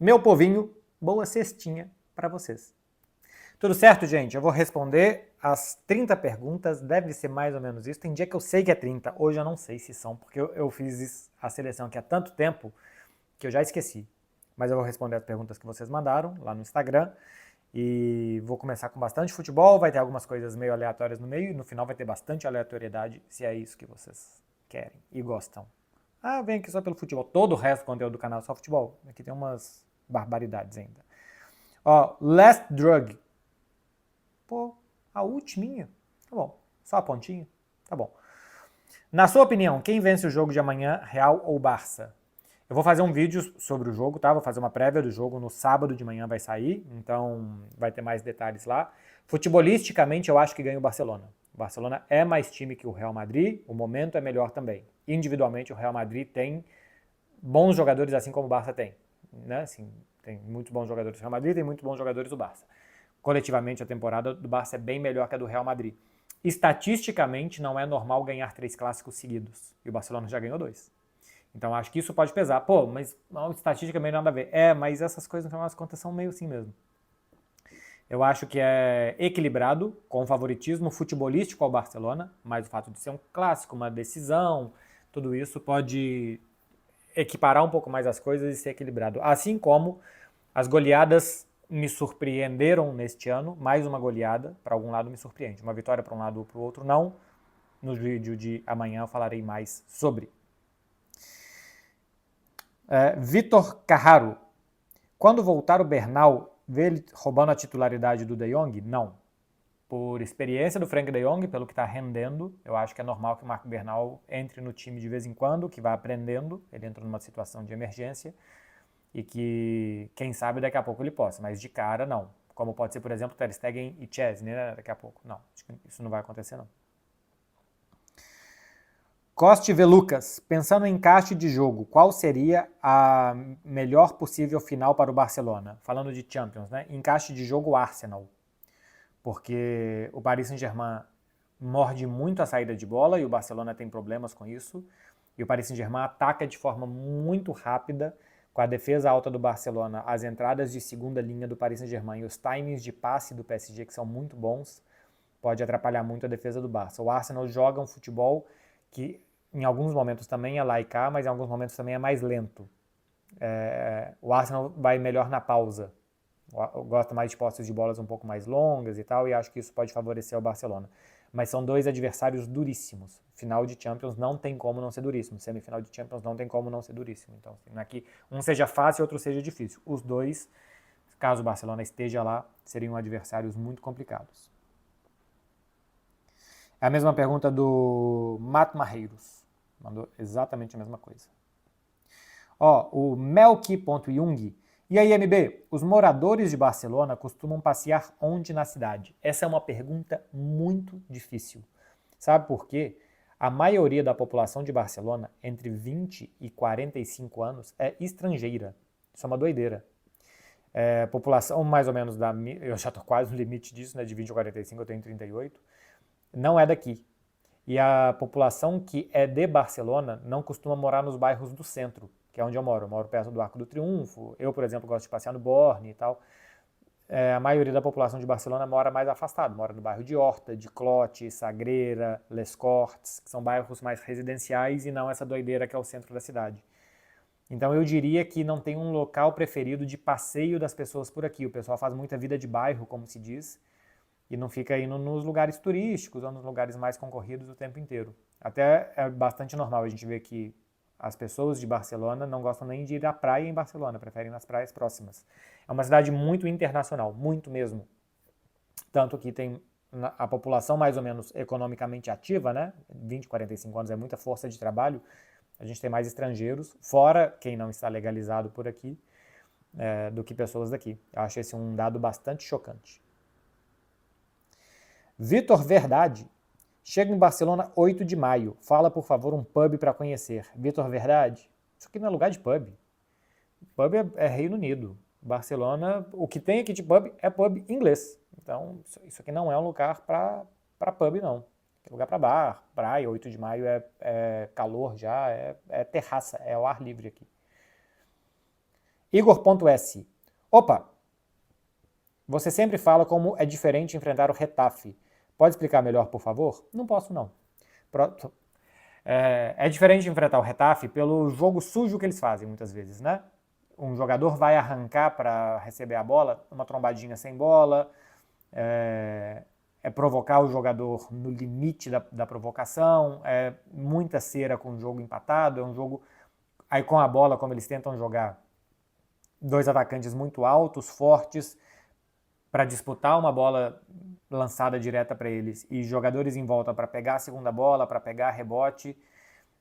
Meu povinho, boa cestinha para vocês. Tudo certo, gente? Eu vou responder as 30 perguntas, deve ser mais ou menos isso. Tem dia que eu sei que é 30, hoje eu não sei se são, porque eu fiz a seleção aqui há tanto tempo que eu já esqueci. Mas eu vou responder as perguntas que vocês mandaram lá no Instagram. E vou começar com bastante futebol, vai ter algumas coisas meio aleatórias no meio, e no final vai ter bastante aleatoriedade, se é isso que vocês querem e gostam. Ah, vem aqui só pelo futebol. Todo o resto do conteúdo do canal é só futebol. Aqui tem umas barbaridades ainda. Ó, Last Drug. Pô, a ultiminha. Tá bom. Só a pontinha. Tá bom. Na sua opinião, quem vence o jogo de amanhã, Real ou Barça? Eu vou fazer um vídeo sobre o jogo, tá? Vou fazer uma prévia do jogo no sábado de manhã, vai sair, então vai ter mais detalhes lá. Futebolisticamente, eu acho que ganha o Barcelona. O Barcelona é mais time que o Real Madrid, o momento é melhor também. Individualmente, o Real Madrid tem bons jogadores, assim como o Barça tem. Né? Assim, tem muitos bons jogadores do Real Madrid, tem muitos bons jogadores do Barça. Coletivamente, a temporada do Barça é bem melhor que a do Real Madrid. Estatisticamente, não é normal ganhar 3 clássicos seguidos. E o Barcelona já ganhou 2. Então acho que isso pode pesar. Pô, mas a estatística meio nada a ver. É, mas essas coisas no final das contas são meio assim mesmo. Eu acho que é equilibrado, com favoritismo futebolístico ao Barcelona, mas o fato de ser um clássico, uma decisão, tudo isso pode equiparar um pouco mais as coisas e ser equilibrado. Assim como as goleadas me surpreenderam neste ano, mais uma goleada, para algum lado me surpreende. Uma vitória para um lado ou para o outro, não. No vídeo de amanhã eu falarei mais sobre. Vitor Carraro. Quando voltar o Bernal, vê ele roubando a titularidade do De Jong? Não. Por experiência do Frank De Jong, pelo que está rendendo, eu acho que é normal que o Marco Bernal entre no time de vez em quando, que vai aprendendo, ele entra numa situação de emergência e que, quem sabe, daqui a pouco ele possa, mas de cara, não. Como pode ser, por exemplo, Ter Stegen e Chesney, né, daqui a pouco. Não, acho que isso não vai acontecer, não. Coste Velucas, pensando em encaixe de jogo, qual seria a melhor possível final para o Barcelona? Falando de Champions, né? Encaixe de jogo Arsenal. Porque o Paris Saint-Germain morde muito a saída de bola e o Barcelona tem problemas com isso. E o Paris Saint-Germain ataca de forma muito rápida, com a defesa alta do Barcelona, as entradas de segunda linha do Paris Saint-Germain e os timings de passe do PSG, que são muito bons, pode atrapalhar muito a defesa do Barça. O Arsenal joga um futebol que em alguns momentos também é lá e cá, mas em alguns momentos também é mais lento. O Arsenal vai melhor na pausa. Gosta mais de posses de bolas um pouco mais longas e tal, e acho que isso pode favorecer o Barcelona. Mas são dois adversários duríssimos. Final de Champions não tem como não ser duríssimo. Semifinal de Champions não tem como não ser duríssimo. Então, não é que um seja fácil e outro seja difícil. Os dois, caso o Barcelona esteja lá, seriam adversários muito complicados. É a mesma pergunta do Mato Marreiros. Mandou exatamente a mesma coisa. Ó, o Melky.Jung. E aí, MB, os moradores de Barcelona costumam passear onde na cidade? Essa é uma pergunta muito difícil. Sabe por quê? A maioria da população de Barcelona, entre 20 e 45 anos, é estrangeira. Isso é uma doideira. População mais ou menos da... Eu já estou quase no limite disso, né? De 20 a 45, eu tenho 38. Não é daqui. E a população que é de Barcelona não costuma morar nos bairros do centro, que é onde eu moro. Eu moro perto do Arco do Triunfo. Eu, por exemplo, gosto de passear no Borne e tal. A maioria da população de Barcelona mora mais afastado. Mora no bairro de Horta, de Clote, Sagrera, Les Corts, que são bairros mais residenciais e não essa doideira que é o centro da cidade. Então eu diria que não tem um local preferido de passeio das pessoas por aqui. O pessoal faz muita vida de bairro, como se diz, e não fica indo nos lugares turísticos ou nos lugares mais concorridos o tempo inteiro. Até é bastante normal a gente ver que as pessoas de Barcelona não gostam nem de ir à praia em Barcelona, preferem ir nas praias próximas. É uma cidade muito internacional, muito mesmo. Tanto que tem a população mais ou menos economicamente ativa, né? 20, 45 anos é muita força de trabalho. A gente tem mais estrangeiros, fora quem não está legalizado por aqui, do que pessoas daqui. Eu acho esse um dado bastante chocante. Vitor Verdade. Chega em Barcelona 8 de maio. Fala, por favor, um pub para conhecer. Vitor Verdade. Isso aqui não é lugar de pub. Pub é Reino Unido. Barcelona, o que tem aqui de pub é pub inglês. Então, isso aqui não é um lugar para pub, não. É lugar para bar, praia. 8 de maio é calor já, é terraça, é ao ar livre aqui. Igor.s. Opa! Você sempre fala como é diferente enfrentar o Getafe. Pode explicar melhor, por favor? Não posso, não. Pronto. É diferente enfrentar o Getafe pelo jogo sujo que eles fazem, muitas vezes, né? Um jogador vai arrancar para receber a bola, uma trombadinha sem bola, é provocar o jogador no limite da provocação, é muita cera com o jogo empatado, é um jogo... Aí com a bola, como eles tentam jogar, dois atacantes muito altos, fortes, para disputar uma bola lançada direta para eles e jogadores em volta para pegar a segunda bola, para pegar rebote.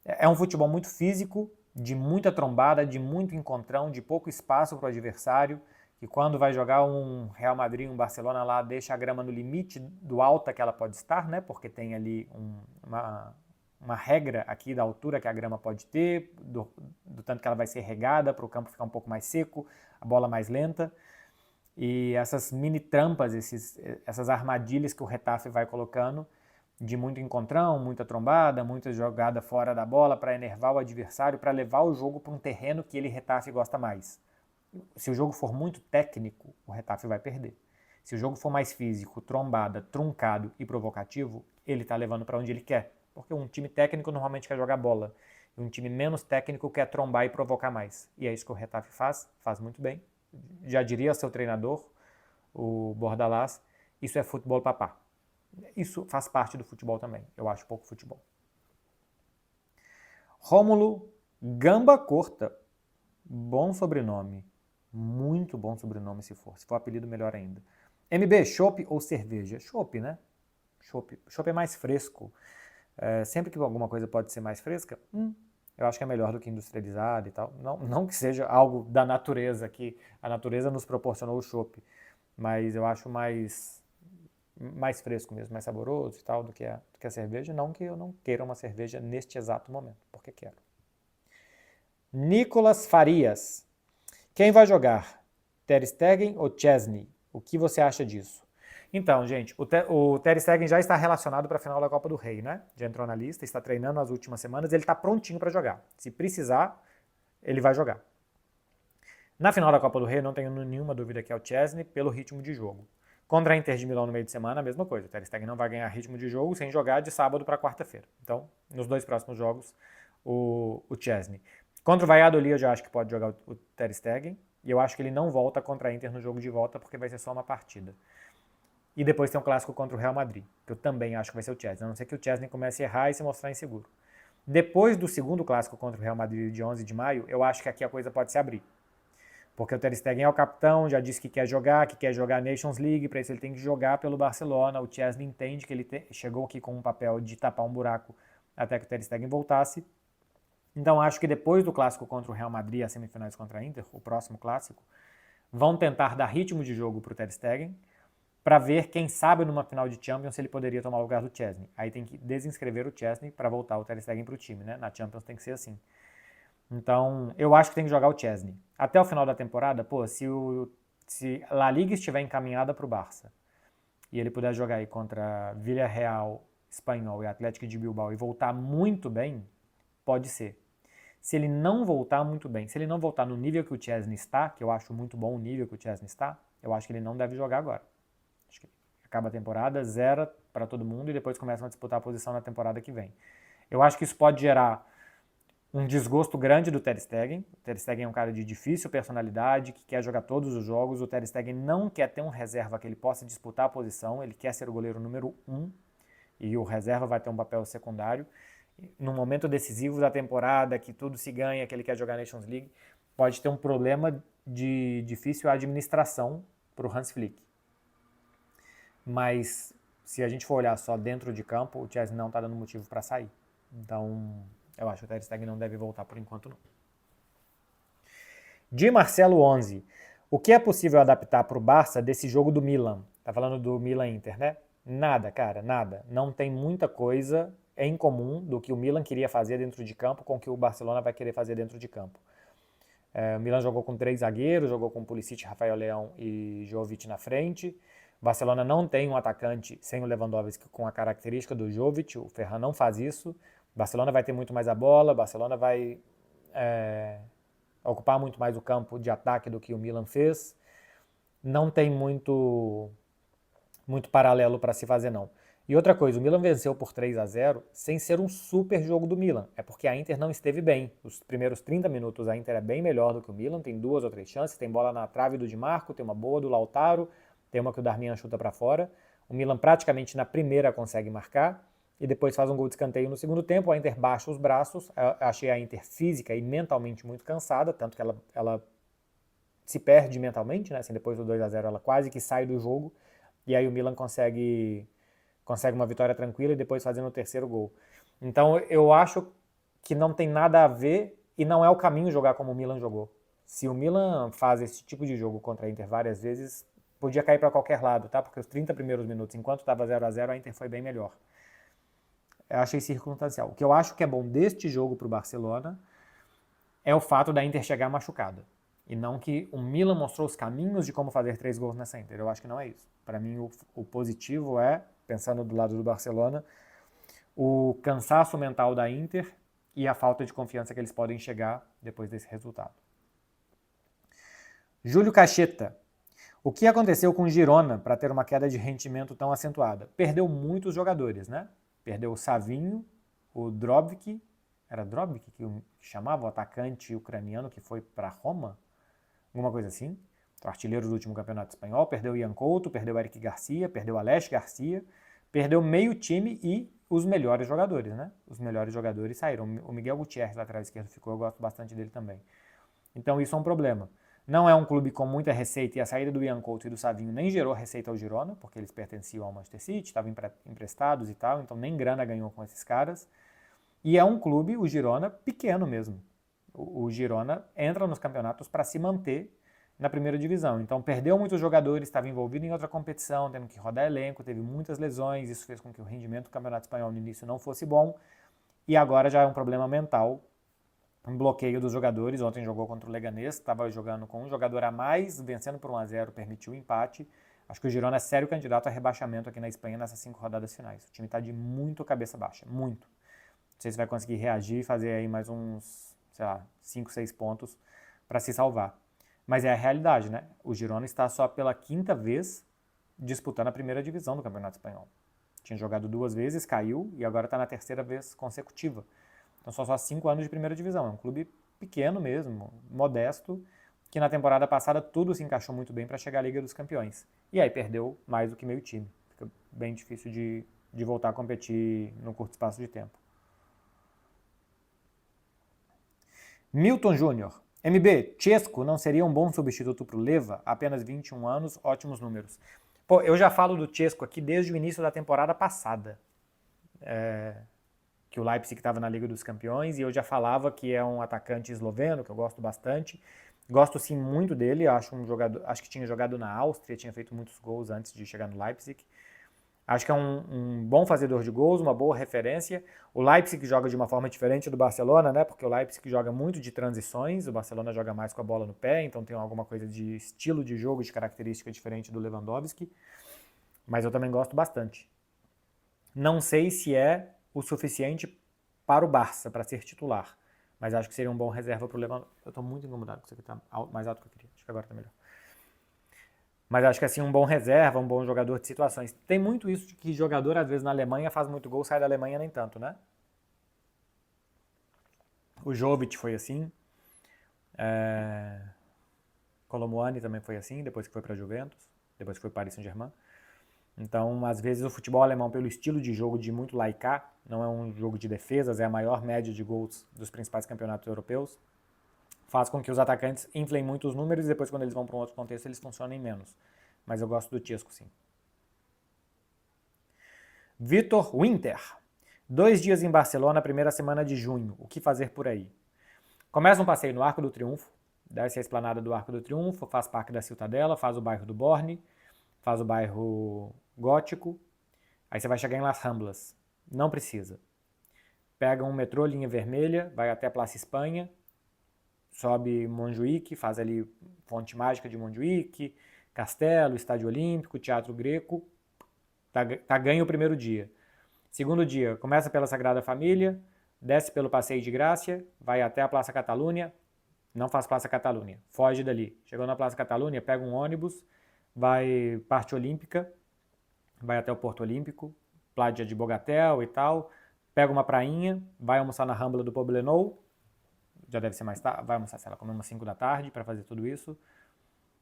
É um futebol muito físico, de muita trombada, de muito encontrão, de pouco espaço para o adversário, que quando vai jogar um Real Madrid, um Barcelona lá, deixa a grama no limite do alta que ela pode estar, né? Porque tem ali uma regra aqui da altura que a grama pode ter, do tanto que ela vai ser regada para o campo ficar um pouco mais seco, a bola mais lenta. E essas mini trampas, essas armadilhas que o Getafe vai colocando, de muito encontrão, muita trombada, muita jogada fora da bola para enervar o adversário, para levar o jogo para um terreno que ele, Getafe, gosta mais. Se o jogo for muito técnico, o Getafe vai perder. Se o jogo for mais físico, trombada, truncado e provocativo, ele está levando para onde ele quer. Porque um time técnico normalmente quer jogar bola. E um time menos técnico quer trombar e provocar mais. E é isso que o Getafe faz muito bem. Já diria seu treinador, o Bordalás, isso é futebol papá. Isso faz parte do futebol também. Eu acho pouco futebol. Rômulo Gamba Corta. Bom sobrenome. Muito bom sobrenome se for. Se for apelido, melhor ainda. MB, chopp ou cerveja? Chopp, né? Chopp é mais fresco. Sempre que alguma coisa pode ser mais fresca, eu acho que é melhor do que industrializada e tal. Não que seja algo da natureza, que a natureza nos proporcionou o chopp, mas eu acho mais fresco mesmo, mais saboroso e tal do que a cerveja. Não que eu não queira uma cerveja neste exato momento, porque quero. Nicolas Farias. Quem vai jogar? Ter Stegen ou Chesney? O que você acha disso? Então, gente, o Ter Stegen já está relacionado para a final da Copa do Rei, né? Já entrou na lista, está treinando nas últimas semanas, ele está prontinho para jogar. Se precisar, ele vai jogar. Na final da Copa do Rei, não tenho nenhuma dúvida que é o Chesney, pelo ritmo de jogo. Contra a Inter de Milão no meio de semana, a mesma coisa. O Ter Stegen não vai ganhar ritmo de jogo sem jogar de sábado para quarta-feira. Então, nos dois próximos jogos, o Chesney. Contra o Valladolid, eu já acho que pode jogar o Ter Stegen. E eu acho que ele não volta contra a Inter no jogo de volta, porque vai ser só uma partida. E depois tem um clássico contra o Real Madrid, que eu também acho que vai ser o Chesney, a não ser que o Chesney comece a errar e se mostrar inseguro. Depois do segundo clássico contra o Real Madrid de 11 de maio, eu acho que aqui a coisa pode se abrir. Porque o Ter Stegen é o capitão, já disse que quer jogar a Nations League, para isso ele tem que jogar pelo Barcelona. O Chesney entende que ele chegou aqui com um papel de tapar um buraco até que o Ter Stegen voltasse. Então acho que depois do clássico contra o Real Madrid, as semifinais contra a Inter, o próximo clássico, vão tentar dar ritmo de jogo para o Ter Stegen, para ver, quem sabe, numa final de Champions, se ele poderia tomar o lugar do Chesney. Aí tem que desinscrever o Chesney para voltar o Ter Stegen para o time, né? Na Champions tem que ser assim. Então, eu acho que tem que jogar o Chesney. Até o final da temporada, se La Liga estiver encaminhada para o Barça e ele puder jogar aí contra Villarreal, Espanhol e Atlético de Bilbao e voltar muito bem, pode ser. Se ele não voltar muito bem, se ele não voltar no nível que o Chesney está, que eu acho muito bom o nível que o Chesney está, eu acho que ele não deve jogar agora. Acho que acaba a temporada, zera para todo mundo e depois começam a disputar a posição na temporada que vem. Eu acho que isso pode gerar um desgosto grande do Ter Stegen. O Ter Stegen é um cara de difícil personalidade, que quer jogar todos os jogos. O Ter Stegen não quer ter um reserva que ele possa disputar a posição, ele quer ser o goleiro número 1 e o reserva vai ter um papel secundário. No momento decisivo da temporada, que tudo se ganha, que ele quer jogar Nations League, pode ter um problema de difícil administração para o Hans Flick. Mas se a gente for olhar só dentro de campo, o Chesney não está dando motivo para sair. Então, eu acho que o Ter Stegen não deve voltar por enquanto, não. De Marcelo 11. O que é possível adaptar para o Barça desse jogo do Milan? Tá falando do Milan-Inter, né? Nada, cara, nada. Não tem muita coisa em comum do que o Milan queria fazer dentro de campo com o que o Barcelona vai querer fazer dentro de campo. O Milan jogou com 3 zagueiros, jogou com Pulisic, Rafael Leão e Jovic na frente. O Barcelona não tem um atacante sem o Lewandowski com a característica do Jovic, o Ferran não faz isso. O Barcelona vai ter muito mais a bola, o Barcelona vai... ocupar muito mais o campo de ataque do que o Milan fez. Não tem muito paralelo para se fazer, não. E outra coisa, o Milan venceu por 3-0 sem ser um super jogo do Milan. É porque a Inter não esteve bem. Os primeiros 30 minutos a Inter é bem melhor do que o Milan, tem 2 ou 3 chances, tem bola na trave do Di Marco, tem uma boa do Lautaro, tem uma que o Darmian chuta para fora. O Milan praticamente na primeira consegue marcar e depois faz um gol de escanteio no segundo tempo. A Inter baixa os braços. Eu achei a Inter física e mentalmente muito cansada, tanto que ela se perde mentalmente, né? Assim, depois do 2-0 ela quase que sai do jogo. E aí o Milan consegue uma vitória tranquila e depois fazendo o terceiro gol. Então eu acho que não tem nada a ver e não é o caminho jogar como o Milan jogou. Se o Milan faz esse tipo de jogo contra a Inter várias vezes, podia cair para qualquer lado, tá? Porque os 30 primeiros minutos, enquanto estava 0-0, a Inter foi bem melhor. Eu achei circunstancial. O que eu acho que é bom deste jogo para o Barcelona é o fato da Inter chegar machucada. E não que o Milan mostrou os caminhos de como fazer 3 gols nessa Inter. Eu acho que não é isso. Para mim, o positivo é, pensando do lado do Barcelona, o cansaço mental da Inter e a falta de confiança que eles podem chegar depois desse resultado. Júlio Cacheta. O que aconteceu com o Girona para ter uma queda de rendimento tão acentuada? Perdeu muitos jogadores, né? Perdeu o Savinho, o Drobik, era Drobik que chamava o atacante ucraniano que foi para Roma? Alguma coisa assim. O artilheiro do último campeonato espanhol. Perdeu o Ian Couto, perdeu o Eric Garcia, perdeu o Alex Garcia, perdeu meio time e os melhores jogadores, né? Os melhores jogadores saíram. O Miguel Gutierrez, lateral esquerdo, ficou, eu gosto bastante dele também. Então isso é um problema. Não é um clube com muita receita e a saída do Ian Couto e do Savinho nem gerou receita ao Girona, porque eles pertenciam ao Manchester City, estavam emprestados e tal, então nem grana ganhou com esses caras. E é um clube, o Girona, pequeno mesmo. O Girona entra nos campeonatos para se manter na primeira divisão. Então perdeu muitos jogadores, estava envolvido em outra competição, tendo que rodar elenco, teve muitas lesões, isso fez com que o rendimento do campeonato espanhol no início não fosse bom. E agora já é um problema mental, um bloqueio dos jogadores. Ontem jogou contra o Leganés, estava jogando com um jogador a mais, vencendo por 1-0, permitiu o empate. Acho que o Girona é sério candidato a rebaixamento aqui na Espanha nessas 5 rodadas finais. O time está de muito cabeça baixa, muito. Não sei se vai conseguir reagir e fazer aí mais uns, sei lá, 5, 6 pontos para se salvar. Mas é a realidade, né? O Girona está só pela 5ª vez disputando a primeira divisão do Campeonato Espanhol. Tinha jogado 2 vezes, caiu e agora está na 3ª vez consecutiva. Então são só 5 anos de primeira divisão. É um clube pequeno mesmo, modesto, que na temporada passada tudo se encaixou muito bem para chegar à Liga dos Campeões. E aí perdeu mais do que meio time. Fica bem difícil de voltar a competir num curto espaço de tempo. Milton Júnior. MB, Chesco não seria um bom substituto para o Leva? Apenas 21 anos, ótimos números. Pô, eu já falo do Chesco aqui desde o início da temporada passada. Que o Leipzig estava na Liga dos Campeões e eu já falava que é um atacante esloveno, que eu gosto bastante. Gosto sim muito dele, acho que tinha jogado na Áustria, tinha feito muitos gols antes de chegar no Leipzig. Acho que é um bom fazedor de gols, uma boa referência. O Leipzig joga de uma forma diferente do Barcelona, né? Porque o Leipzig joga muito de transições, o Barcelona joga mais com a bola no pé, então tem alguma coisa de estilo de jogo, de característica diferente do Lewandowski. Mas eu também gosto bastante. Não sei se é o suficiente para o Barça, para ser titular. Mas acho que seria um bom reserva para o Lewandowski. Eu estou muito incomodado com isso aqui, tá mais alto que eu queria. Acho que agora está melhor. Mas acho que assim, um bom reserva, um bom jogador de situações. Tem muito isso de que jogador, às vezes, na Alemanha faz muito gol, sai da Alemanha nem tanto, né? O Jovic foi assim. Kolomuani também foi assim, depois que foi para a Juventus, depois que foi para Paris Saint-Germain. Então, às vezes, o futebol alemão, pelo estilo de jogo de muito laicar, não é um jogo de defesas, é a maior média de gols dos principais campeonatos europeus, faz com que os atacantes inflem muito os números e depois, quando eles vão para um outro contexto, eles funcionem menos. Mas eu gosto do Chesco, sim. Vitor Winter. 2 dias em Barcelona, primeira semana de junho. O que fazer por aí? Começa um passeio no Arco do Triunfo, desce a esplanada do Arco do Triunfo, faz Parque da Ciutadela, faz o bairro do Borne, faz o bairro Gótico, aí você vai chegar em Las Ramblas. Não precisa. Pega um metrô, linha vermelha, vai até a Praça Espanha, sobe Montjuïc, faz ali Fonte Mágica de Montjuïc, Castelo, Estádio Olímpico, Teatro Greco. Tá ganho o primeiro dia. Segundo dia, começa pela Sagrada Família, desce pelo Passeio de Graça, vai até a Praça Catalunha, Não faz Praça Catalunha. Foge dali. Chegou na Praça Catalunha, pega um ônibus, vai parte olímpica, vai até o Porto Olímpico, Pládia de Bogatel e tal, pega uma prainha, vai almoçar na Rambla do Poblenou, já deve ser mais tarde, vai almoçar, sei lá, comer umas 5 da tarde para fazer tudo isso.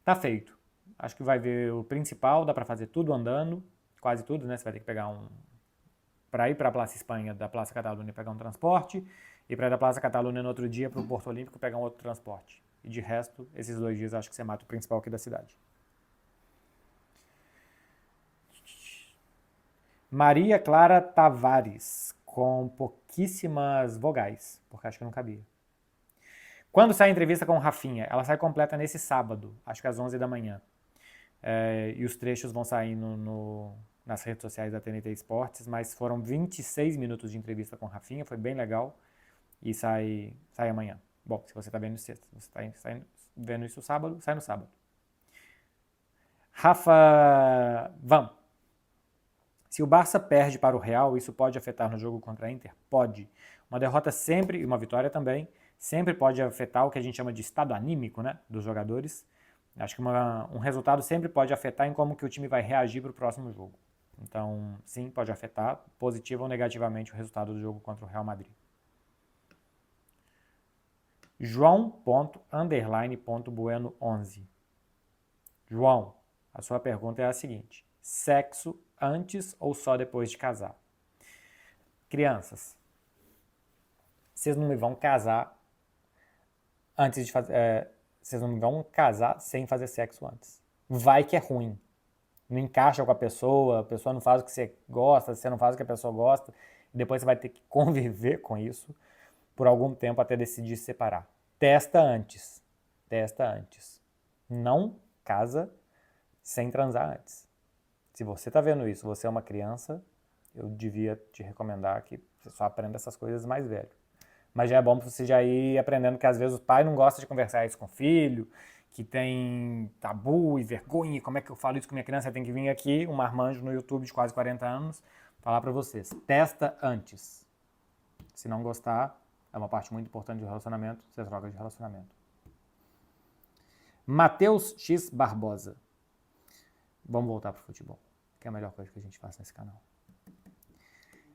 Tá feito. Acho que vai ver o principal, dá para fazer tudo andando, quase tudo, né? Você vai ter que pegar para ir para a Praça Espanha, da Praça Catalunha, pegar um transporte, e para ir da Praça Catalunha no outro dia para o Porto Olímpico pegar um outro transporte. E de resto, esses 2 dias acho que você mata o principal aqui da cidade. Maria Clara Tavares, com pouquíssimas vogais, porque acho que não cabia. Quando sai a entrevista com Rafinha? Ela sai completa nesse sábado, acho que às 11 da manhã. E os trechos vão sair nas redes sociais da TNT Esportes, mas foram 26 minutos de entrevista com Rafinha, foi bem legal, e sai amanhã. Bom, se você está vendo isso sexta, você está vendo isso sábado, sai no sábado. Rafa Van. Se o Barça perde para o Real, isso pode afetar no jogo contra a Inter? Pode. Uma derrota sempre, e uma vitória também, sempre pode afetar o que a gente chama de estado anímico, né, dos jogadores. Acho que um resultado sempre pode afetar em como que o time vai reagir para o próximo jogo. Então, sim, pode afetar positiva ou negativamente o resultado do jogo contra o Real Madrid. João._.bueno11. João, a sua pergunta é a seguinte: sexo antes ou só depois de casar? Crianças, vocês não me vão casar antes de fazer. Vocês não me vão casar sem fazer sexo antes. Vai que é ruim. Não encaixa com a pessoa não faz o que você gosta, você não faz o que a pessoa gosta, e depois você vai ter que conviver com isso por algum tempo até decidir se separar. Testa antes. Testa antes. Não casa sem transar antes. Se você está vendo isso, você é uma criança, eu devia te recomendar que você só aprenda essas coisas mais velho. Mas já é bom para você já ir aprendendo que às vezes o pai não gosta de conversar isso com o filho, que tem tabu e vergonha, como é que eu falo isso com minha criança? Tem que vir aqui, um marmanjo no YouTube de quase 40 anos, falar para vocês. Testa antes. Se não gostar, é uma parte muito importante do relacionamento, você troca de relacionamento. Matheus X Barbosa. Vamos voltar para o futebol, que é a melhor coisa que a gente faz nesse canal.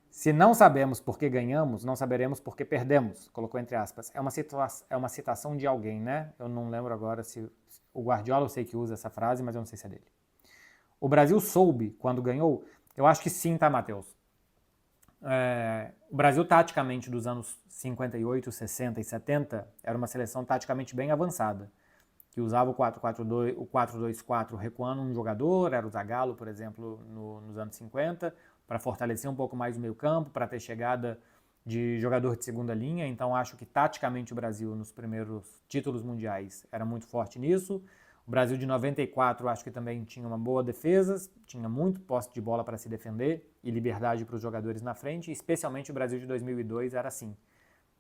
Se não sabemos por que ganhamos, não saberemos por que perdemos, colocou entre aspas. É uma citação de alguém, né? Eu não lembro agora se o Guardiola, eu sei que usa essa frase, mas eu não sei se é dele. O Brasil soube quando ganhou? Eu acho que sim, tá, Matheus? O Brasil, taticamente, dos anos 58, 60 e 70, era uma seleção taticamente bem avançada, que usava o 4-4-2, o 4-2-4 recuando um jogador, era o Zagallo, por exemplo, nos anos 50, para fortalecer um pouco mais o meio campo, para ter chegada de jogador de segunda linha. Então acho que taticamente o Brasil nos primeiros títulos mundiais era muito forte nisso. O Brasil de 94 acho que também tinha uma boa defesa, tinha muito posse de bola para se defender e liberdade para os jogadores na frente, especialmente o Brasil de 2002 era assim.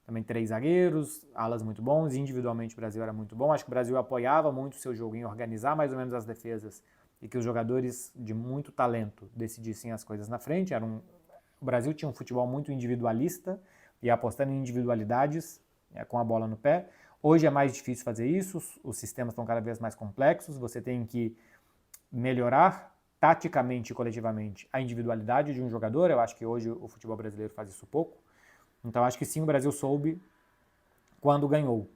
Também 3 zagueiros, alas muito bons, individualmente o Brasil era muito bom. Acho que o Brasil apoiava muito o seu jogo em organizar mais ou menos as defesas e que os jogadores de muito talento decidissem as coisas na frente. O Brasil tinha um futebol muito individualista e apostando em individualidades, com a bola no pé. Hoje é mais difícil fazer isso, os sistemas estão cada vez mais complexos, você tem que melhorar taticamente e coletivamente a individualidade de um jogador. Eu acho que hoje o futebol brasileiro faz isso pouco. Então acho que sim, o Brasil soube quando ganhou.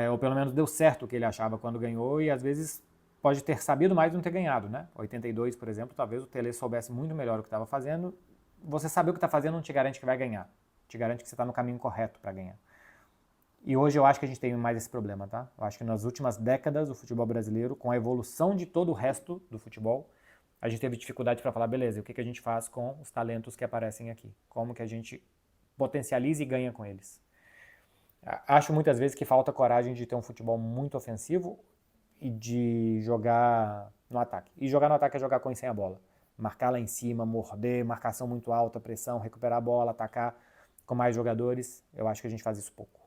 Ou pelo menos deu certo o que ele achava quando ganhou, e às vezes pode ter sabido mais do que não ter ganhado, né? 82, por exemplo, talvez o Tele soubesse muito melhor o que estava fazendo. Você saber o que está fazendo não te garante que vai ganhar. Te garante que você está no caminho correto para ganhar. E hoje eu acho que a gente tem mais esse problema, tá? Eu acho que nas últimas décadas o futebol brasileiro, com a evolução de todo o resto do futebol, a gente teve dificuldade para falar, beleza, o que a gente faz com os talentos que aparecem aqui? Como que a gente potencializa e ganha com eles? Acho muitas vezes que falta coragem de ter um futebol muito ofensivo e de jogar no ataque. E jogar no ataque é jogar com e sem a bola. Marcar lá em cima, morder, marcação muito alta, pressão, recuperar a bola, atacar com mais jogadores. Eu acho que a gente faz isso pouco.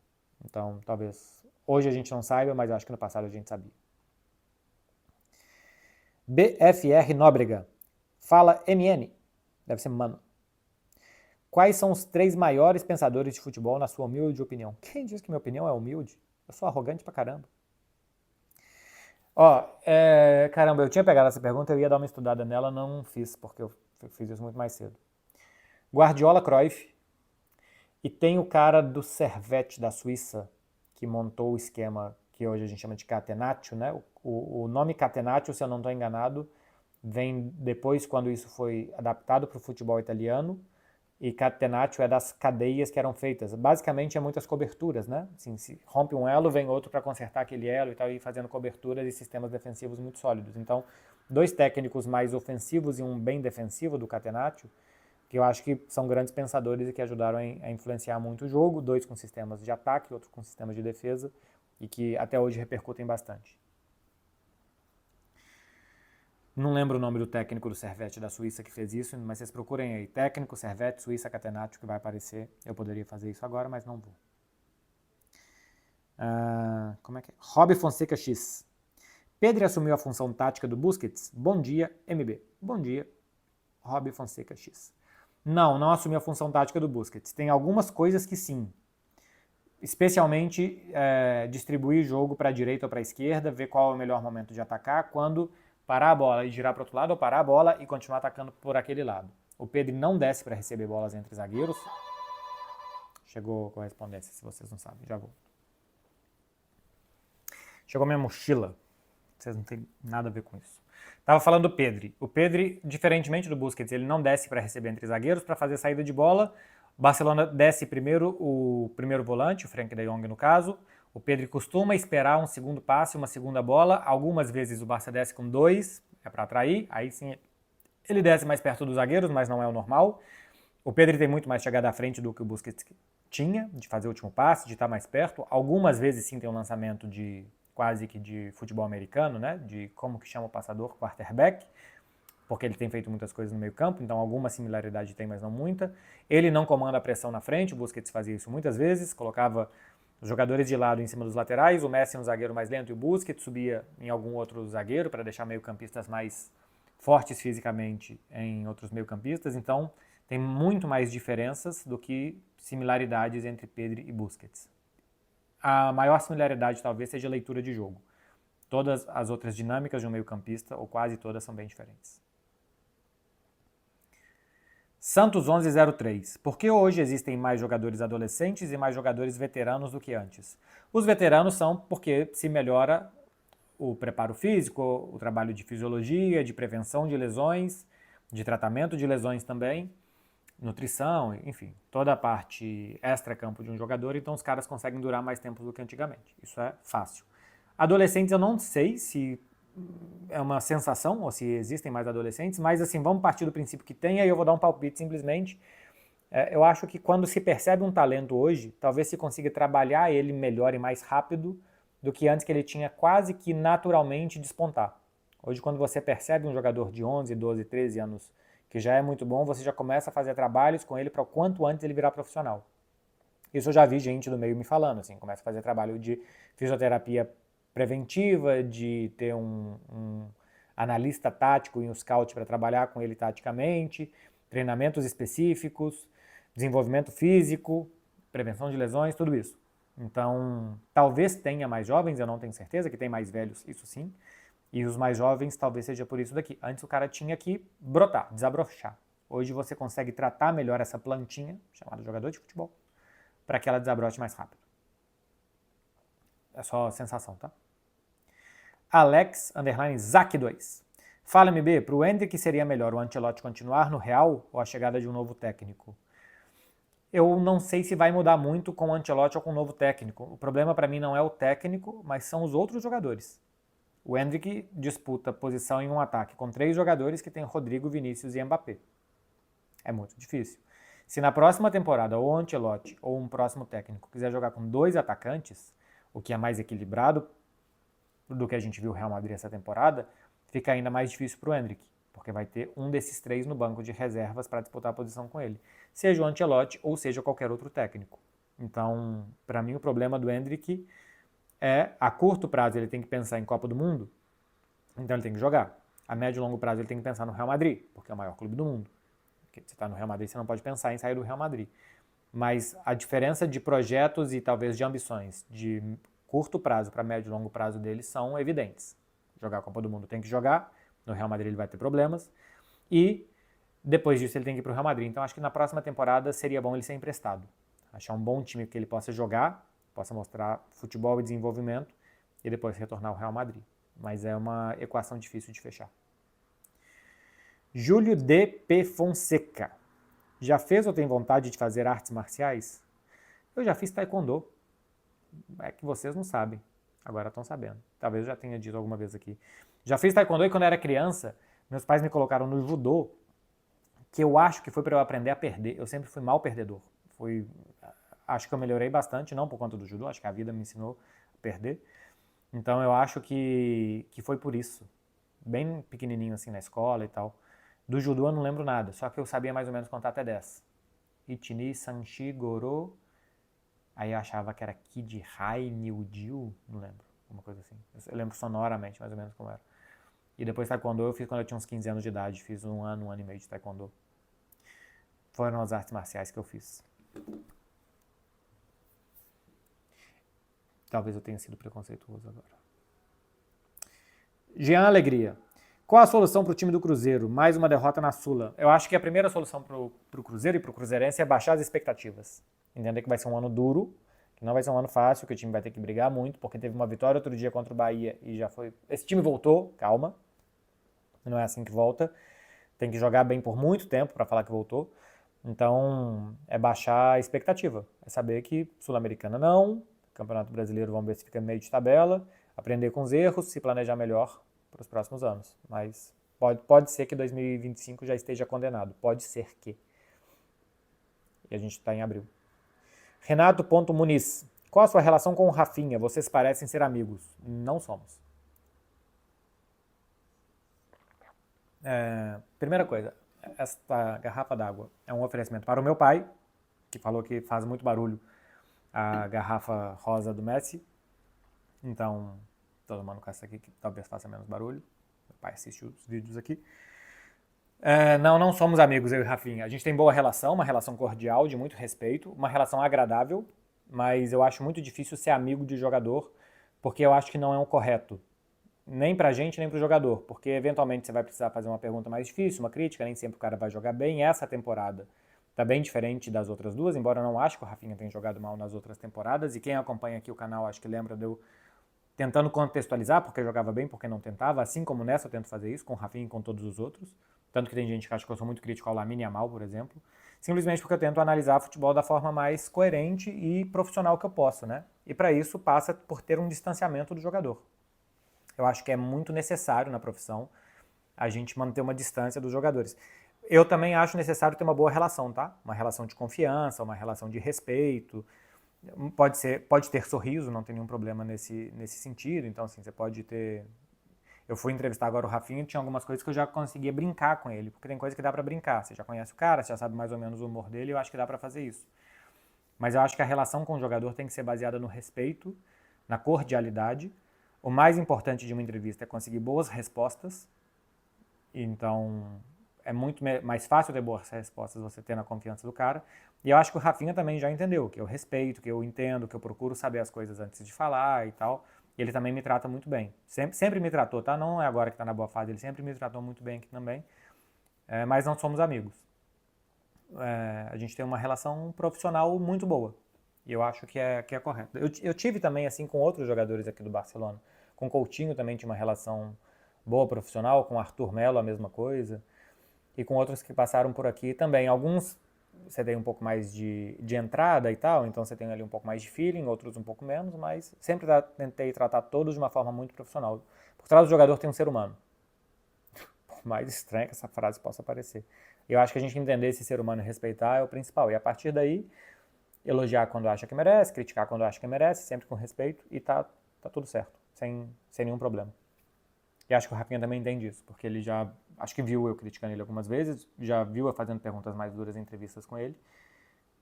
Então, talvez hoje a gente não saiba, mas eu acho que no passado a gente sabia. BFR Nóbrega. Fala MN. Deve ser mano. Quais são os 3 maiores pensadores de futebol, na sua humilde opinião? Quem diz que minha opinião é humilde? Eu sou arrogante pra caramba. Ó, caramba, eu tinha pegado essa pergunta, eu ia dar uma estudada nela, não fiz, porque eu fiz isso muito mais cedo. Guardiola, Cruyff, e tem o cara do Servette da Suíça, que montou o esquema que hoje a gente chama de Catenaccio, né? O nome Catenaccio, se eu não estou enganado, vem depois quando isso foi adaptado para o futebol italiano, e catenaccio é das cadeias que eram feitas. Basicamente é muitas coberturas, né? Assim, se rompe um elo, vem outro para consertar aquele elo e tal, e fazendo coberturas e sistemas defensivos muito sólidos. Então, dois técnicos mais ofensivos e um bem defensivo do catenaccio, que eu acho que são grandes pensadores e que ajudaram a influenciar muito o jogo, dois com sistemas de ataque, outro com sistemas de defesa, e que até hoje repercutem bastante. Não lembro o nome do técnico do Servette da Suíça que fez isso, mas vocês procurem aí. Técnico, Servette, Suíça, Catenaccio, que vai aparecer. Eu poderia fazer isso agora, mas não vou. Como é que é? Rob Fonseca X. Pedri assumiu a função tática do Busquets? Bom dia, MB. Bom dia, Rob Fonseca X. Não assumiu a função tática do Busquets. Tem algumas coisas que sim. Especialmente distribuir jogo para a direita ou para a esquerda, ver qual é o melhor momento de atacar, quando parar a bola e girar para o outro lado, ou parar a bola e continuar atacando por aquele lado. O Pedri não desce para receber bolas entre zagueiros. Chegou correspondência, se vocês não sabem, já vou. Chegou minha mochila. Vocês não têm nada a ver com isso. Tava falando do Pedri. O Pedri, diferentemente do Busquets, ele não desce para receber entre zagueiros, para fazer saída de bola. O Barcelona desce primeiro o primeiro volante, o Frenkie de Jong no caso. O Pedri costuma esperar um segundo passe, uma segunda bola. Algumas vezes o Barça desce com dois, é para atrair. Aí sim ele desce mais perto dos zagueiros, mas não é o normal. O Pedri tem muito mais chegada à frente do que o Busquets tinha, de fazer o último passe, de estar mais perto. Algumas vezes sim tem um lançamento quase que de futebol americano, né? De como que chama o passador, quarterback, porque ele tem feito muitas coisas no meio campo, então alguma similaridade tem, mas não muita. Ele não comanda a pressão na frente, o Busquets fazia isso muitas vezes, colocava os jogadores de lado em cima dos laterais, o Messi um zagueiro mais lento e o Busquets subia em algum outro zagueiro para deixar meio-campistas mais fortes fisicamente em outros meio-campistas, então tem muito mais diferenças do que similaridades entre Pedri e Busquets. A maior similaridade talvez seja a leitura de jogo. Todas as outras dinâmicas de um meio-campista, ou quase todas, são bem diferentes. Santos 1103. Por que hoje existem mais jogadores adolescentes e mais jogadores veteranos do que antes? Os veteranos são porque se melhora o preparo físico, o trabalho de fisiologia, de prevenção de lesões, de tratamento de lesões também, nutrição, enfim, toda a parte extra-campo de um jogador, então os caras conseguem durar mais tempo do que antigamente. Isso é fácil. Adolescentes eu não sei se é uma sensação ou se existem mais adolescentes, mas assim, vamos partir do princípio que tem, aí eu vou dar um palpite simplesmente. Eu acho que quando se percebe um talento hoje, talvez se consiga trabalhar ele melhor e mais rápido do que antes, que ele tinha quase que naturalmente despontar. Hoje, quando você percebe um jogador de 11, 12, 13 anos que já é muito bom, você já começa a fazer trabalhos com ele para o quanto antes ele virar profissional. Isso eu já vi gente do meio me falando, assim, começa a fazer trabalho de fisioterapia preventiva, de ter um analista tático e um scout para trabalhar com ele taticamente, treinamentos específicos, desenvolvimento físico, prevenção de lesões, tudo isso. Então, talvez tenha mais jovens, eu não tenho certeza, que tem mais velhos, isso sim, e os mais jovens talvez seja por isso daqui. Antes o cara tinha que brotar, desabrochar. Hoje você consegue tratar melhor essa plantinha, chamada jogador de futebol, para que ela desabroche mais rápido. É só sensação, tá? Alex, Zac2. Fala, MB, para o Endrick seria melhor o Ancelotti continuar no Real ou a chegada de um novo técnico? Eu não sei se vai mudar muito com o Ancelotti ou com o novo técnico. O problema para mim não é o técnico, mas são os outros jogadores. O Endrick disputa posição em um ataque com 3 jogadores que tem Rodrigo, Vinícius e Mbappé. É muito difícil. Se na próxima temporada ou o Ancelotti ou um próximo técnico quiser jogar com 2 atacantes, o que é mais equilibrado do que a gente viu o Real Madrid essa temporada, fica ainda mais difícil para o Endrick, porque vai ter um desses 3 no banco de reservas para disputar a posição com ele, seja o Ancelotti ou seja qualquer outro técnico. Então, para mim, o problema do Endrick a curto prazo ele tem que pensar em Copa do Mundo, então ele tem que jogar. A médio e longo prazo ele tem que pensar no Real Madrid, porque é o maior clube do mundo. Porque você está no Real Madrid, você não pode pensar em sair do Real Madrid. Mas a diferença de projetos e talvez de ambições de curto prazo para médio e longo prazo dele são evidentes. Jogar a Copa do Mundo tem que jogar, no Real Madrid ele vai ter problemas, e depois disso ele tem que ir para o Real Madrid. Então acho que na próxima temporada seria bom ele ser emprestado. Achar um bom time que ele possa jogar, possa mostrar futebol e desenvolvimento, e depois retornar ao Real Madrid. Mas é uma equação difícil de fechar. Júlio D. P. Fonseca. Já fez ou tem vontade de fazer artes marciais? Eu já fiz taekwondo. É que vocês não sabem. Agora estão sabendo. Talvez eu já tenha dito alguma vez aqui. Já fiz taekwondo e quando eu era criança, meus pais me colocaram no judô, que eu acho que foi para eu aprender a perder. Eu sempre fui mal perdedor. Acho que eu melhorei bastante, não por conta do judô, acho que a vida me ensinou a perder. Então eu acho que foi por isso. Bem pequenininho assim na escola e tal. Do judô eu não lembro nada, só que eu sabia mais ou menos contar até 10. Ichini, Sanshi, Goro. Aí eu achava que era Kid Hai, Niujiu, não lembro, alguma coisa assim. Eu lembro sonoramente mais ou menos como era. E depois taekwondo eu fiz quando eu tinha uns 15 anos de idade, fiz um ano e meio de taekwondo. Foram as artes marciais que eu fiz. Talvez eu tenha sido preconceituoso agora. Jean Alegria. Qual a solução para o time do Cruzeiro? Mais uma derrota na Sula. Eu acho que a primeira solução para o Cruzeiro e para o Cruzeirense é baixar as expectativas. Entender que vai ser um ano duro, que não vai ser um ano fácil, que o time vai ter que brigar muito, porque teve uma vitória outro dia contra o Bahia e já foi... Esse time voltou, calma. Não é assim que volta. Tem que jogar bem por muito tempo para falar que voltou. Então, é baixar a expectativa. É saber que Sul-Americana não, Campeonato Brasileiro vamos ver se fica meio de tabela, aprender com os erros, se planejar melhor para os próximos anos. Mas pode ser que 2025 já esteja condenado. Pode ser que. E a gente está em abril. Renato.Muniz. Qual a sua relação com o Rafinha? Vocês parecem ser amigos. Não somos. Primeira coisa, esta garrafa d'água é um oferecimento para o meu pai, que falou que faz muito barulho a garrafa rosa do Messi. Então, estou tomando com essa aqui que talvez faça menos barulho. Meu pai assiste os vídeos aqui. Não somos amigos, eu e Rafinha. A gente tem boa relação, uma relação cordial, de muito respeito, uma relação agradável, mas eu acho muito difícil ser amigo de jogador, porque eu acho que não é um correto. Nem pra gente, nem pro jogador, porque eventualmente você vai precisar fazer uma pergunta mais difícil, uma crítica, nem sempre o cara vai jogar bem. Essa temporada tá bem diferente das outras duas, embora eu não acho que o Rafinha tenha jogado mal nas outras temporadas, e quem acompanha aqui o canal acho que lembra de eu tentando contextualizar porque jogava bem, porque não tentava, assim como nessa eu tento fazer isso, com o Rafinha e com todos os outros, tanto que tem gente que acha que eu sou muito crítico ao Lamine Yamal, por exemplo, simplesmente porque eu tento analisar futebol da forma mais coerente e profissional que eu posso, né? E para isso passa por ter um distanciamento do jogador. Eu acho que é muito necessário na profissão a gente manter uma distância dos jogadores. Eu também acho necessário ter uma boa relação, tá? Uma relação de confiança, uma relação de respeito. Pode ter sorriso, não tem nenhum problema nesse sentido. Então, assim, você pode ter... Eu fui entrevistar agora o Rafinha e tinha algumas coisas que eu já conseguia brincar com ele, porque tem coisa que dá pra brincar. Você já conhece o cara, você já sabe mais ou menos o humor dele, eu acho que dá pra fazer isso. Mas eu acho que a relação com o jogador tem que ser baseada no respeito, na cordialidade. O mais importante de uma entrevista é conseguir boas respostas. Então, é muito mais fácil ter boas respostas você ter na confiança do cara. E eu acho que o Rafinha também já entendeu, que eu respeito, que eu entendo, que eu procuro saber as coisas antes de falar e tal. E ele também me trata muito bem. Sempre me tratou, tá? Não é agora que tá na boa fase, ele sempre me tratou muito bem aqui também. Mas não somos amigos. A gente tem uma relação profissional muito boa. E eu acho que é correto. Eu tive também, assim, com outros jogadores aqui do Barcelona. Com o Coutinho também tinha uma relação boa profissional, com o Arthur Melo a mesma coisa. E com outros que passaram por aqui também. Alguns você tem um pouco mais de entrada e tal, então você tem ali um pouco mais de feeling, outros um pouco menos, mas sempre tentei tratar todos de uma forma muito profissional. Por trás do jogador tem um ser humano. Por mais estranha que essa frase possa parecer. Eu acho que a gente entender esse ser humano e respeitar é o principal. E a partir daí, elogiar quando acha que merece, criticar quando acha que merece, sempre com respeito, e tá tudo certo, sem nenhum problema. E acho que o Rafinha também entende isso, porque ele já, acho que viu eu criticando ele algumas vezes, já viu eu fazendo perguntas mais duras em entrevistas com ele,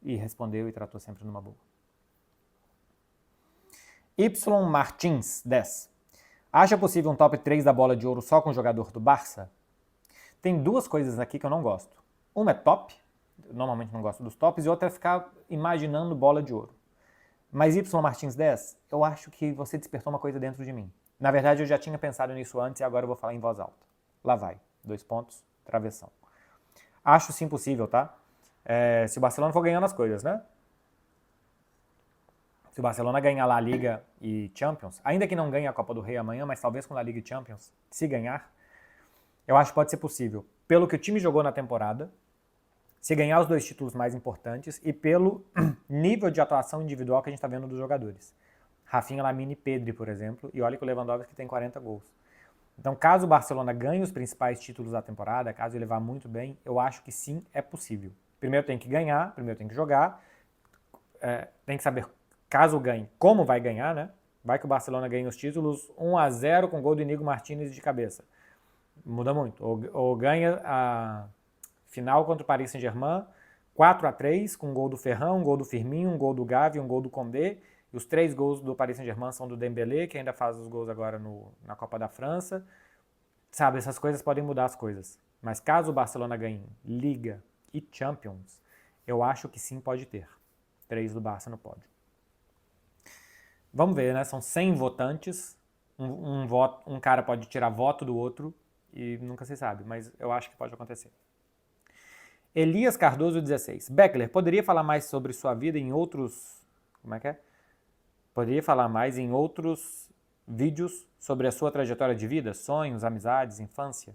e respondeu e tratou sempre numa boa. Y Martins, 10. Acha possível um top 3 da bola de ouro só com o jogador do Barça? Tem duas coisas aqui que eu não gosto. Uma é top, eu normalmente não gosto dos tops, e outra é ficar imaginando bola de ouro. Mas Y Martins 10, eu acho que você despertou uma coisa dentro de mim. Na verdade, eu já tinha pensado nisso antes e agora eu vou falar em voz alta. Lá vai. 2 pontos, travessão. Acho sim possível, tá? Se o Barcelona for ganhando as coisas, né? Se o Barcelona ganhar lá a Liga e Champions, ainda que não ganhe a Copa do Rei amanhã, mas talvez com a Liga e Champions, se ganhar, eu acho que pode ser possível. Pelo que o time jogou na temporada, se ganhar os 2 títulos mais importantes e pelo nível de atuação individual que a gente está vendo dos jogadores. Rafinha, Lamine e Pedri, por exemplo, e olha que o Lewandowski tem 40 gols. Então, caso o Barcelona ganhe os principais títulos da temporada, caso ele vá muito bem, eu acho que sim, é possível. Primeiro tem que ganhar, primeiro tem que jogar, tem que saber, caso ganhe, como vai ganhar, né? Vai que o Barcelona ganhe os títulos 1-0 com gol do Inigo Martínez de cabeça. Muda muito. Ou ganha a final contra o Paris Saint-Germain, 4-3, com um gol do Ferran, um gol do Firmino, um gol do Gavi, um gol do Condé. E os 3 gols do Paris Saint-Germain são do Dembélé, que ainda faz os gols agora na Copa da França. Sabe, essas coisas podem mudar as coisas. Mas caso o Barcelona ganhe Liga e Champions, eu acho que sim pode ter. 3 do Barça no pódio. Vamos ver, né? São 100 votantes. Um cara pode tirar voto do outro e nunca se sabe, mas eu acho que pode acontecer. Elias Cardoso, 16. Beckler, poderia falar mais sobre sua vida em outros... Como é que é? Poderia falar mais em outros vídeos sobre a sua trajetória de vida, sonhos, amizades, infância?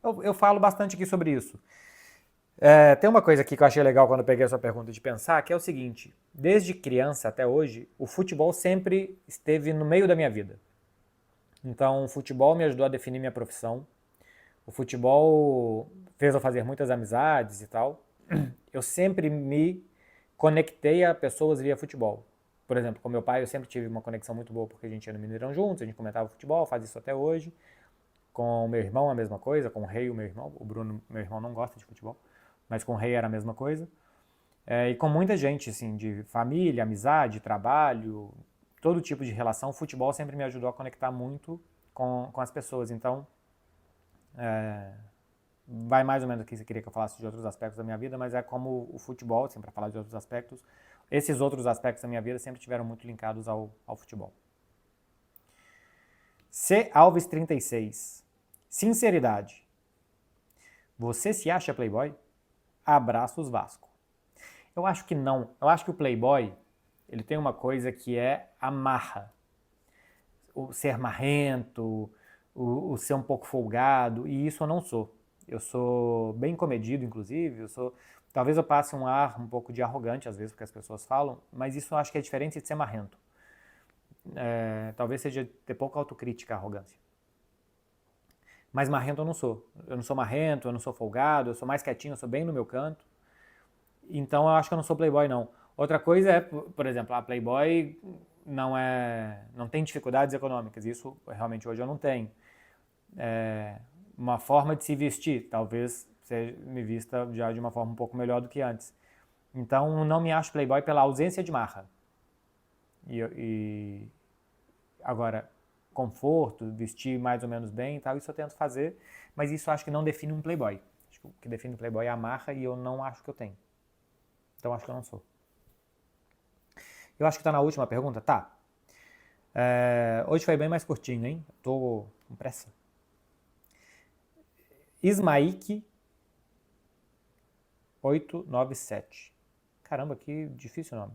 Eu falo bastante aqui sobre isso. Tem uma coisa aqui que eu achei legal quando eu peguei a sua pergunta de pensar, que é o seguinte: desde criança até hoje, o futebol sempre esteve no meio da minha vida. Então, o futebol me ajudou a definir minha profissão. O futebol fez eu fazer muitas amizades e tal. Eu sempre me conectei a pessoas via futebol. Por exemplo, com meu pai eu sempre tive uma conexão muito boa porque a gente ia no Mineirão juntos, a gente comentava futebol, faz isso até hoje. Com o meu irmão a mesma coisa, com o Rei, o meu irmão. O Bruno, meu irmão, não gosta de futebol, mas com o Rei era a mesma coisa. E com muita gente, assim, de família, amizade, trabalho, todo tipo de relação, o futebol sempre me ajudou a conectar muito com as pessoas. Então, vai mais ou menos aqui, você queria que eu falasse de outros aspectos da minha vida, mas é como o futebol, assim, para falar de outros aspectos, esses outros aspectos da minha vida sempre estiveram muito linkados ao futebol. C. Alves 36. Sinceridade. Você se acha playboy? Abraços Vasco. Eu acho que não. Eu acho que o playboy, ele tem uma coisa que é a marra. O ser marrento, o ser um pouco folgado, e isso eu não sou. Eu sou bem comedido, inclusive, talvez eu passe um ar um pouco de arrogante, às vezes, porque as pessoas falam, mas isso eu acho que é diferente de ser marrento. Talvez seja ter pouca autocrítica, arrogância. Mas marrento eu não sou. Eu não sou marrento, eu não sou folgado, eu sou mais quietinho, eu sou bem no meu canto. Então eu acho que eu não sou playboy, não. Outra coisa é, por exemplo, a playboy não tem dificuldades econômicas. Isso realmente hoje eu não tenho. Uma forma de se vestir, talvez seja me vista já de uma forma um pouco melhor do que antes. Então não me acho playboy pela ausência de marra. Agora, conforto, vestir mais ou menos bem e tal, isso eu tento fazer, mas isso eu acho que não define um playboy. Acho que o que define um playboy é a marra e eu não acho que eu tenho. Então acho que eu não sou. Eu acho que tá na última pergunta? Tá. Hoje foi bem mais curtinho, hein? Tô com pressa. Ismaik 897. Caramba, que difícil o nome.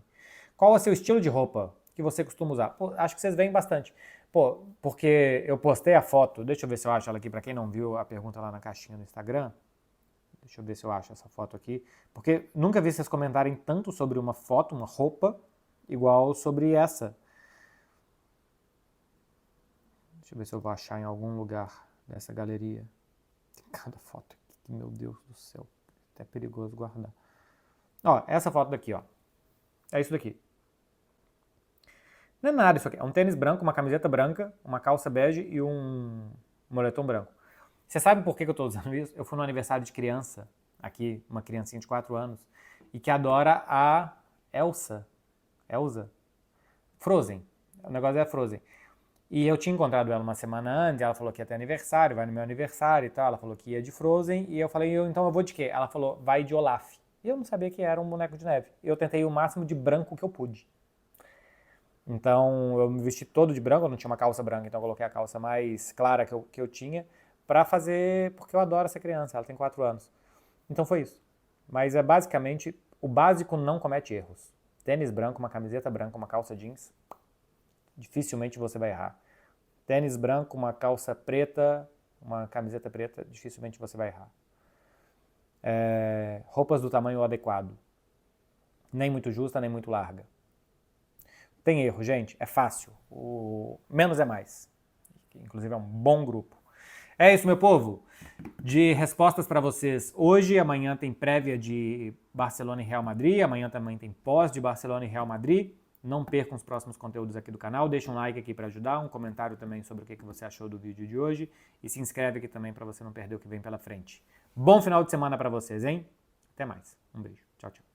Qual é o seu estilo de roupa que você costuma usar? Pô, acho que vocês veem bastante. Pô, porque eu postei a foto, deixa eu ver se eu acho ela aqui, pra quem não viu a pergunta lá na caixinha no Instagram. Deixa eu ver se eu acho essa foto aqui. Porque nunca vi vocês comentarem tanto sobre uma foto, uma roupa, igual sobre essa. Deixa eu ver se eu vou achar em algum lugar dessa galeria. Tem cada foto aqui, meu Deus do céu. É até perigoso guardar. Ó, essa foto daqui, ó. É isso daqui. Não é nada isso aqui. É um tênis branco, uma camiseta branca, uma calça bege e um moletom branco. Você sabe por que eu estou usando isso? Eu fui no aniversário de criança, aqui, uma criancinha de 4 anos, e que adora a Elsa. Frozen. O negócio é Frozen. E eu tinha encontrado ela uma semana antes, ela falou que ia ter aniversário, vai no meu aniversário e tal, ela falou que ia de Frozen, e eu falei, então eu vou de quê? Ela falou, vai de Olaf. E eu não sabia que era um boneco de neve. Eu tentei o máximo de branco que eu pude. Então eu me vesti todo de branco, eu não tinha uma calça branca, então eu coloquei a calça mais clara que eu tinha pra fazer, porque eu adoro essa criança, ela tem 4 anos. Então foi isso. Mas é basicamente, o básico não comete erros. Tênis branco, uma camiseta branca, uma calça jeans, dificilmente você vai errar. Tênis branco, uma calça preta, uma camiseta preta, dificilmente você vai errar. Roupas do tamanho adequado. Nem muito justa, nem muito larga. Tem erro, gente, é fácil. O menos é mais. Inclusive é um bom grupo. É isso, meu povo. De respostas para vocês. Hoje, amanhã tem prévia de Barcelona e Real Madrid. Amanhã também tem pós de Barcelona e Real Madrid. Não percam os próximos conteúdos aqui do canal. Deixa um like aqui para ajudar, um comentário também sobre o que você achou do vídeo de hoje. E se inscreve aqui também para você não perder o que vem pela frente. Bom final de semana para vocês, hein? Até mais. Um beijo. Tchau, tchau.